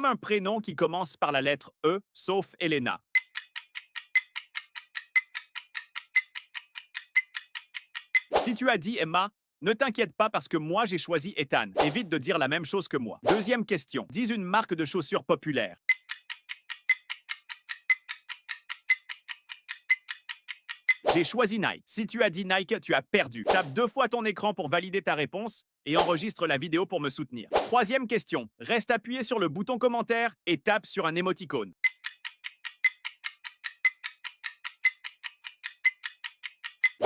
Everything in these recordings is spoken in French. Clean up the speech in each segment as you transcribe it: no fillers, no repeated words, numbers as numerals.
un prénom qui commence par la lettre E, sauf Elena. Si tu as dit Emma, ne t'inquiète pas parce que moi j'ai choisi Ethan. Évite de dire la même chose que moi. Deuxième question. Dis une marque de chaussures populaire. J'ai choisi Nike. Si tu as dit Nike, tu as perdu. Tape 2 fois ton écran pour valider ta réponse et enregistre la vidéo pour me soutenir. Troisième question. Reste appuyé sur le bouton commentaire et tape sur un émoticône.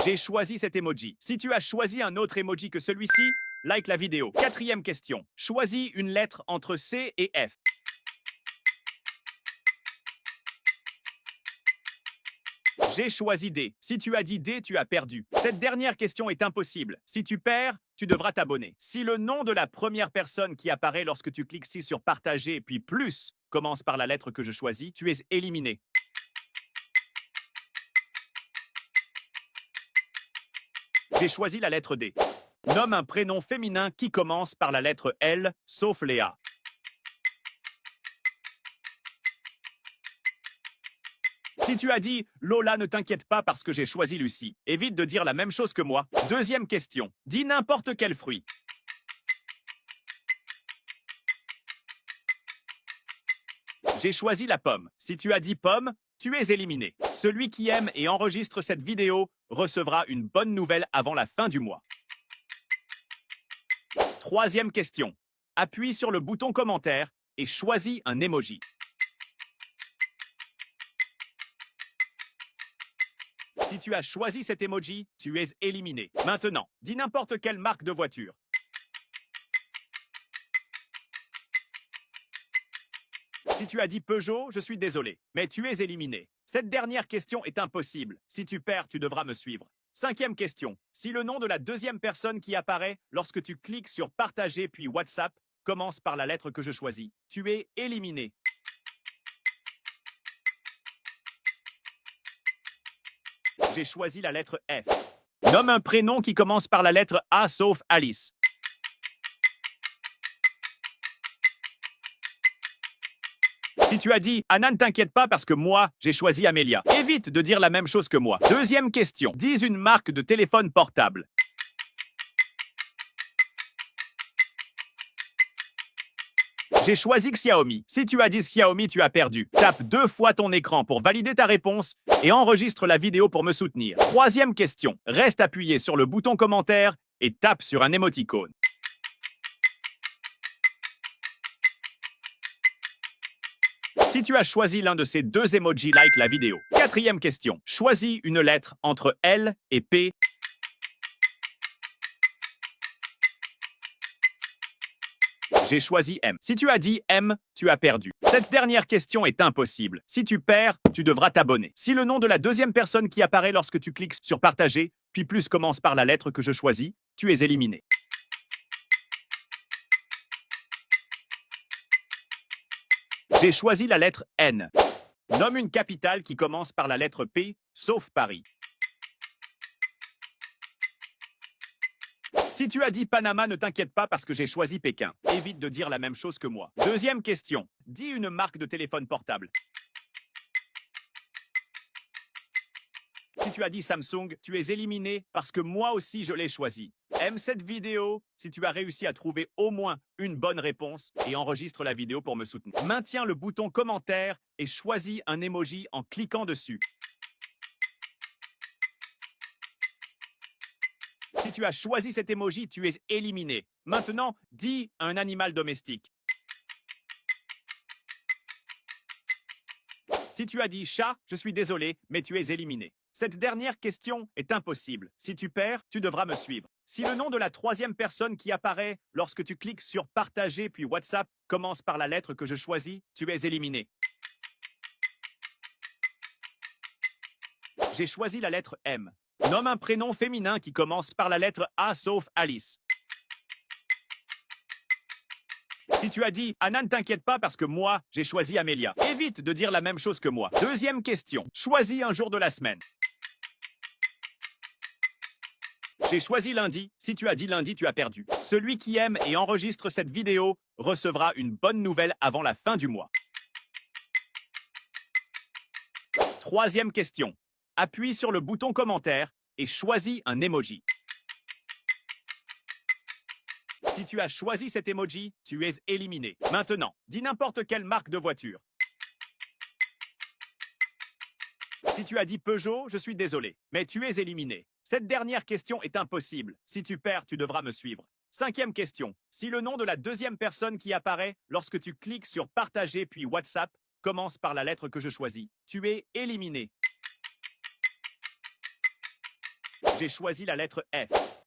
J'ai choisi cet emoji. Si tu as choisi un autre emoji que celui-ci, like la vidéo. Quatrième question. Choisis une lettre entre C et F. J'ai choisi D. Si tu as dit D, tu as perdu. Cette dernière question est impossible. Si tu perds, tu devras t'abonner. Si le nom de la première personne qui apparaît lorsque tu cliques ici sur partager puis plus commence par la lettre que je choisis, tu es éliminé. J'ai choisi la lettre D. Nomme un prénom féminin qui commence par la lettre L, sauf Léa. Si tu as dit Lola, ne t'inquiète pas parce que j'ai choisi Lucie. Évite de dire la même chose que moi. Deuxième question. Dis n'importe quel fruit. J'ai choisi la pomme. Si tu as dit pomme, tu es éliminé. Celui qui aime et enregistre cette vidéo recevra une bonne nouvelle avant la fin du mois. Troisième question. Appuie sur le bouton commentaire et choisis un emoji. Si tu as choisi cet emoji, tu es éliminé. Maintenant, dis n'importe quelle marque de voiture. Si tu as dit Peugeot, je suis désolé, mais tu es éliminé. Cette dernière question est impossible. Si tu perds, tu devras me suivre. Cinquième question. Si le nom de la deuxième personne qui apparaît lorsque tu cliques sur partager puis WhatsApp commence par la lettre que je choisis, tu es éliminé. J'ai choisi la lettre F. Nomme un prénom qui commence par la lettre A sauf Alice. Si tu as dit Anna, ne t'inquiète pas parce que moi, j'ai choisi Amélia. Évite de dire la même chose que moi. Deuxième question. Dis une marque de téléphone portable. J'ai choisi Xiaomi. Si tu as dit Xiaomi, tu as perdu. Tape 2 fois ton écran pour valider ta réponse et enregistre la vidéo pour me soutenir. Troisième question. Reste appuyé sur le bouton commentaire et tape sur un émoticône. Si tu as choisi l'un de ces deux emojis, like la vidéo. Quatrième question. Choisis une lettre entre L et P. J'ai choisi M. Si tu as dit M, tu as perdu. Cette dernière question est impossible. Si tu perds, tu devras t'abonner. Si le nom de la deuxième personne qui apparaît lorsque tu cliques sur partager, puis plus commence par la lettre que je choisis, tu es éliminé. J'ai choisi la lettre N. Nomme une capitale qui commence par la lettre P, sauf Paris. Si tu as dit Panama, ne t'inquiète pas parce que j'ai choisi Pékin. Évite de dire la même chose que moi. Deuxième question. Dis une marque de téléphone portable. Si tu as dit Samsung, tu es éliminé parce que moi aussi je l'ai choisi. Aime cette vidéo si tu as réussi à trouver au moins une bonne réponse et enregistre la vidéo pour me soutenir. Maintiens le bouton commentaire et choisis un emoji en cliquant dessus. Si tu as choisi cet emoji, tu es éliminé. Maintenant, dis un animal domestique. Si tu as dit chat, je suis désolé, mais tu es éliminé. Cette dernière question est impossible. Si tu perds, tu devras me suivre. Si le nom de la troisième personne qui apparaît lorsque tu cliques sur partager puis WhatsApp commence par la lettre que je choisis, tu es éliminé. J'ai choisi la lettre M. Nomme un prénom féminin qui commence par la lettre A sauf Alice. Si tu as dit Anna, ne t'inquiète pas parce que moi, j'ai choisi Amélia. Évite de dire la même chose que moi. Deuxième question. Choisis un jour de la semaine. J'ai choisi lundi. Si tu as dit lundi, tu as perdu. Celui qui aime et enregistre cette vidéo recevra une bonne nouvelle avant la fin du mois. Troisième question. Appuie sur le bouton commentaire et choisis un emoji. Si tu as choisi cet emoji, tu es éliminé. Maintenant, dis n'importe quelle marque de voiture. Si tu as dit Peugeot, je suis désolé, mais tu es éliminé. Cette dernière question est impossible. Si tu perds, tu devras me suivre. Cinquième question. Si le nom de la deuxième personne qui apparaît lorsque tu cliques sur Partager puis WhatsApp commence par la lettre que je choisis, tu es éliminé. J'ai choisi la lettre F.